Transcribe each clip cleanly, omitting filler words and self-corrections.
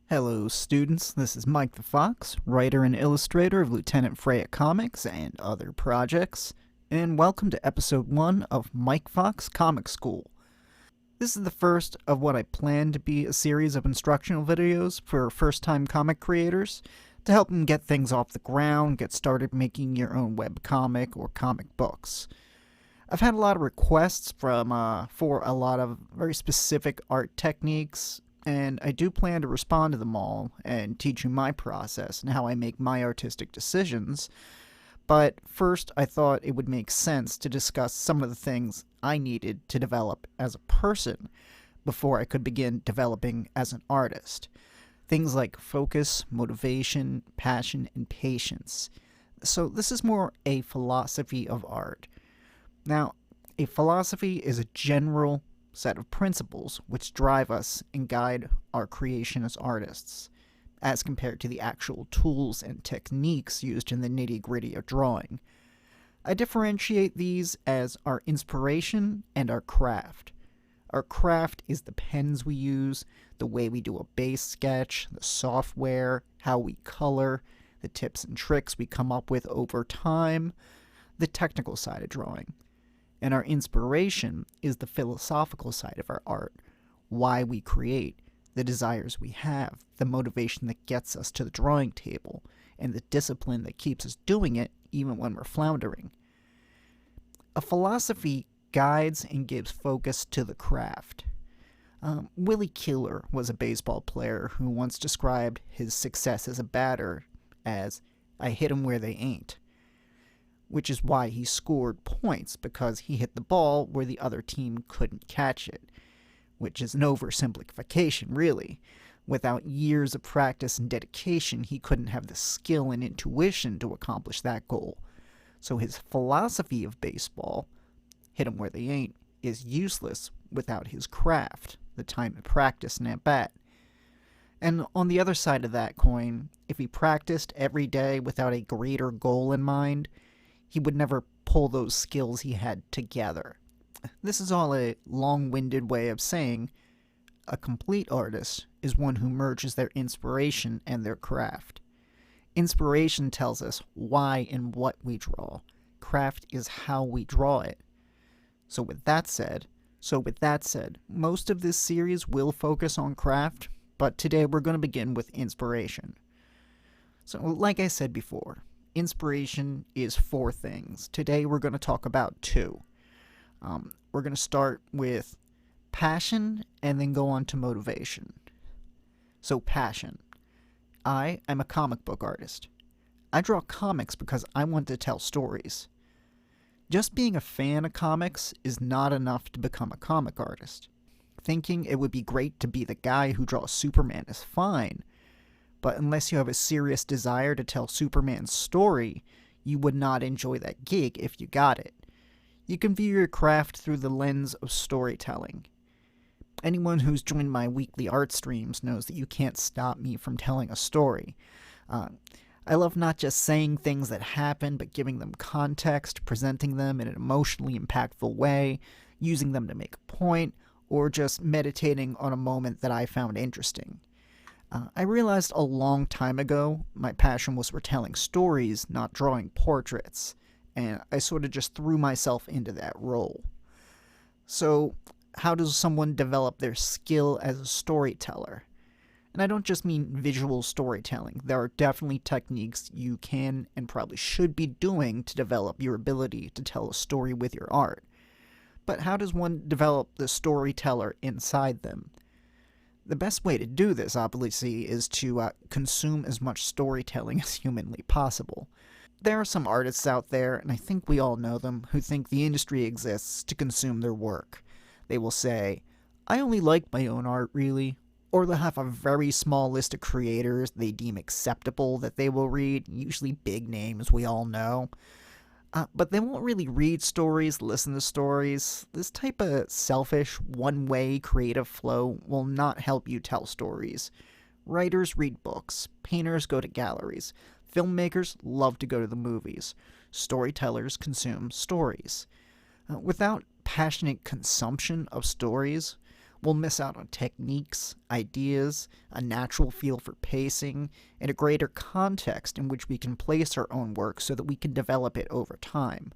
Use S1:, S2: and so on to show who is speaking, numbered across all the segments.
S1: Hello, students. This is Mikefox, writer and illustrator of Lieutenant Freya Comics and other projects, and welcome to episode 1 of Mikefox Comic School. This is the first of what I plan to be a series of instructional videos for first-time comic creators to help them get things off the ground, get started making your own webcomic or comic books. I've had a lot of requests for a lot of very specific art techniques, and I do plan to respond to them all and teach you my process and how I make my artistic decisions. But first, I thought it would make sense to discuss some of the things I needed to develop as a person before I could begin developing as an artist. Things like focus, motivation, passion, and patience. So this is more a philosophy of art. Now, a philosophy is a general set of principles which drive us and guide our creation as artists, as compared to the actual tools and techniques used in the nitty-gritty of drawing. I differentiate these as our inspiration and our craft. Our craft is the pens we use, the way we do a base sketch, the software, how we color, the tips and tricks we come up with over time, the technical side of drawing. And our inspiration is the philosophical side of our art, why we create, the desires we have, the motivation that gets us to the drawing table, and the discipline that keeps us doing it even when we're floundering. A philosophy guides and gives focus to the craft. Willie Keeler was a baseball player who once described his success as a batter as, "I hit 'em where they ain't," which is why he scored points, because he hit the ball where the other team couldn't catch it, which is an oversimplification, really. Without years of practice and dedication, he couldn't have the skill and intuition to accomplish that goal. So his philosophy of baseball, hit 'em where they ain't, is useless without his craft, the time to practice and at bat. And on the other side of that coin, if he practiced every day without a greater goal in mind, he would never pull those skills he had together. This is all a long-winded way of saying a complete artist is one who merges their inspiration and their craft. Inspiration tells us why and what we draw. Craft is how we draw it. So with that said, most of this series will focus on craft, but today we're going to begin with inspiration. So like I said before, inspiration is 4 things. Today we're going to talk about 2. We're going to start with passion and then go on to motivation. So passion. I am a comic book artist. I draw comics because I want to tell stories. Just being a fan of comics is not enough to become a comic artist. Thinking it would be great to be the guy who draws Superman is fine, but unless you have a serious desire to tell Superman's story, you would not enjoy that gig if you got it. You can view your craft through the lens of storytelling. Anyone who's joined my weekly art streams knows that you can't stop me from telling a story. I love not just saying things that happen, but giving them context, presenting them in an emotionally impactful way, using them to make a point, or just meditating on a moment that I found interesting. I realized a long time ago my passion was for telling stories, not drawing portraits, and I sort of just threw myself into that role. So, how does someone develop their skill as a storyteller? And I don't just mean visual storytelling. There are definitely techniques you can and probably should be doing to develop your ability to tell a story with your art. But how does one develop the storyteller inside them? The best way to do this, obviously, is to consume as much storytelling as humanly possible. There are some artists out there, and I think we all know them, who think the industry exists to consume their work. They will say, "I only like my own art, really," or they'll have a very small list of creators they deem acceptable that they will read, usually big names we all know. But they won't really read stories, listen to stories. This type of selfish, one-way creative flow will not help you tell stories. Writers read books. Painters go to galleries. Filmmakers love to go to the movies. Storytellers consume stories. Without passionate consumption of stories, We'll miss out on techniques, ideas, a natural feel for pacing, and a greater context in which we can place our own work so that we can develop it over time.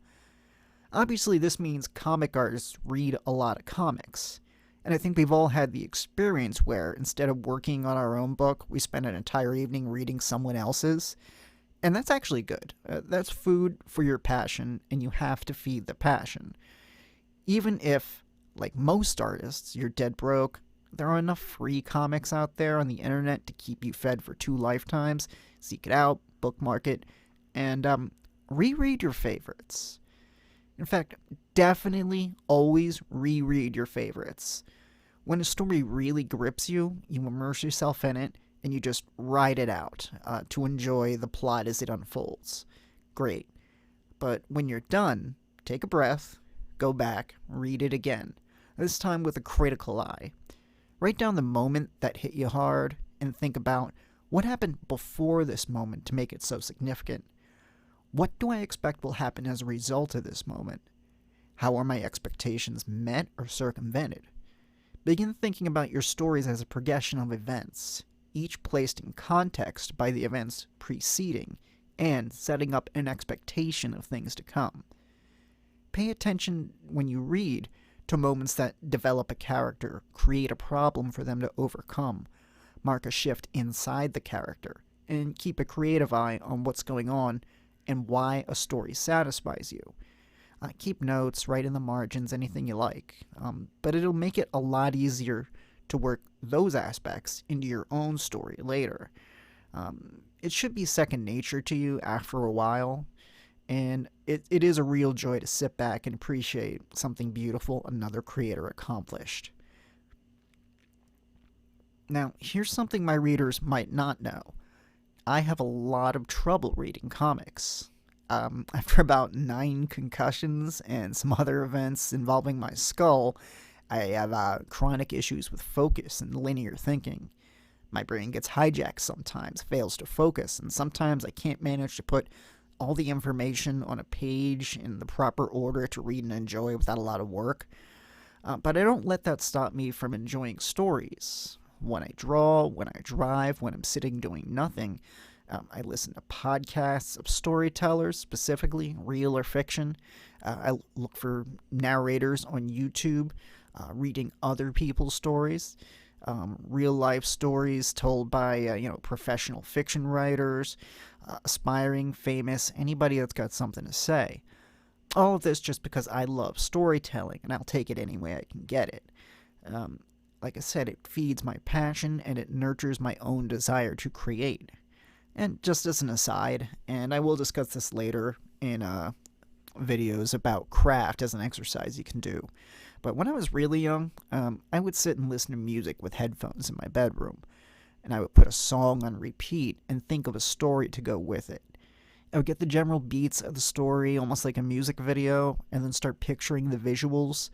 S1: Obviously, this means comic artists read a lot of comics. And I think we've all had the experience where instead of working on our own book, we spend an entire evening reading someone else's. And that's actually good. That's food for your passion, and you have to feed the passion. Even if, like most artists, you're dead broke, there are enough free comics out there on the internet to keep you fed for 2 lifetimes. Seek it out, bookmark it, and reread your favorites. In fact, definitely always reread your favorites. When a story really grips you, you immerse yourself in it, and you just ride it out to enjoy the plot as it unfolds. Great. But when you're done, take a breath, go back, read it again, this time with a critical eye. Write down the moment that hit you hard, and think about what happened before this moment to make it so significant. What do I expect will happen as a result of this moment? How are my expectations met or circumvented? Begin thinking about your stories as a progression of events, each placed in context by the events preceding and setting up an expectation of things to come. Pay attention when you read to moments that develop a character, create a problem for them to overcome, mark a shift inside the character, and keep a creative eye on what's going on and why a story satisfies you. Keep notes, write in the margins, anything you like, but it'll make it a lot easier to work those aspects into your own story later. It should be second nature to you after a while, and it is a real joy to sit back and appreciate something beautiful another creator accomplished. Now, here's something my readers might not know. I have a lot of trouble reading comics. After about 9 concussions and some other events involving my skull, I have chronic issues with focus and linear thinking. My brain gets hijacked sometimes, fails to focus, and sometimes I can't manage to put all the information on a page in the proper order to read and enjoy without a lot of work. But I don't let that stop me from enjoying stories. When I draw, when I drive, when I'm sitting doing nothing, I listen to podcasts of storytellers, specifically real or fiction. I look for narrators on YouTube, reading other people's stories, real life stories told by professional fiction writers, aspiring, famous, anybody that's got something to say. All of this just because I love storytelling, and I'll take it any way I can get it. Like I said, it feeds my passion, and it nurtures my own desire to create. And just as an aside, and I will discuss this later in videos about craft as an exercise you can do, but when I was really young, I would sit and listen to music with headphones in my bedroom, and I would put a song on repeat and think of a story to go with it. I would get the general beats of the story, almost like a music video, and then start picturing the visuals.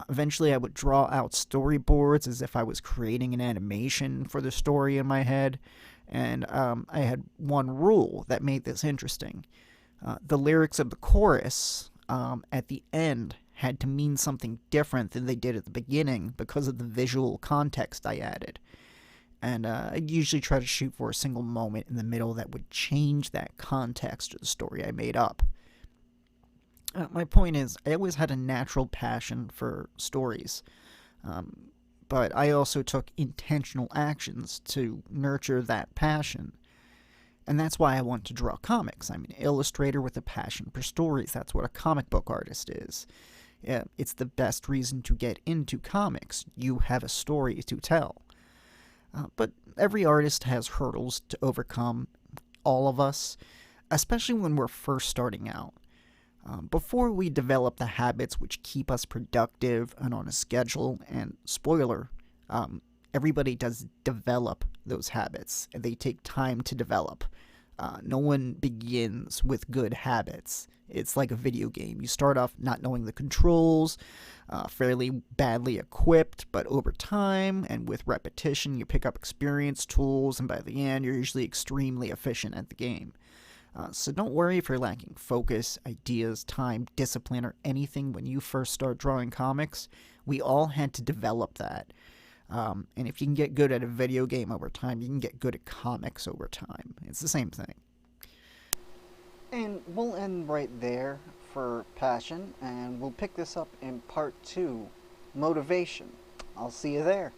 S1: Eventually, I would draw out storyboards as if I was creating an animation for the story in my head. And I had one rule that made this interesting. The lyrics of the chorus at the end had to mean something different than they did at the beginning because of the visual context I added. And I'd usually try to shoot for a single moment in the middle that would change that context of the story I made up. My point is, I always had a natural passion for stories. But I also took intentional actions to nurture that passion. And that's why I want to draw comics. I'm an illustrator with a passion for stories. That's what a comic book artist is. It's the best reason to get into comics. You have a story to tell. But every artist has hurdles to overcome, all of us, especially when we're first starting out. Before we develop the habits which keep us productive and on a schedule, and spoiler, everybody does develop those habits, and they take time to develop. No one begins with good habits. It's like a video game. You start off not knowing the controls, fairly badly equipped, but over time and with repetition, you pick up experience, tools, and by the end, you're usually extremely efficient at the game. So don't worry if you're lacking focus, ideas, time, discipline, or anything when you first start drawing comics. We all had to develop that. And if you can get good at a video game over time, you can get good at comics over time. It's the same thing. And we'll end right there for passion, and we'll pick this up in part 2, motivation. I'll see you there.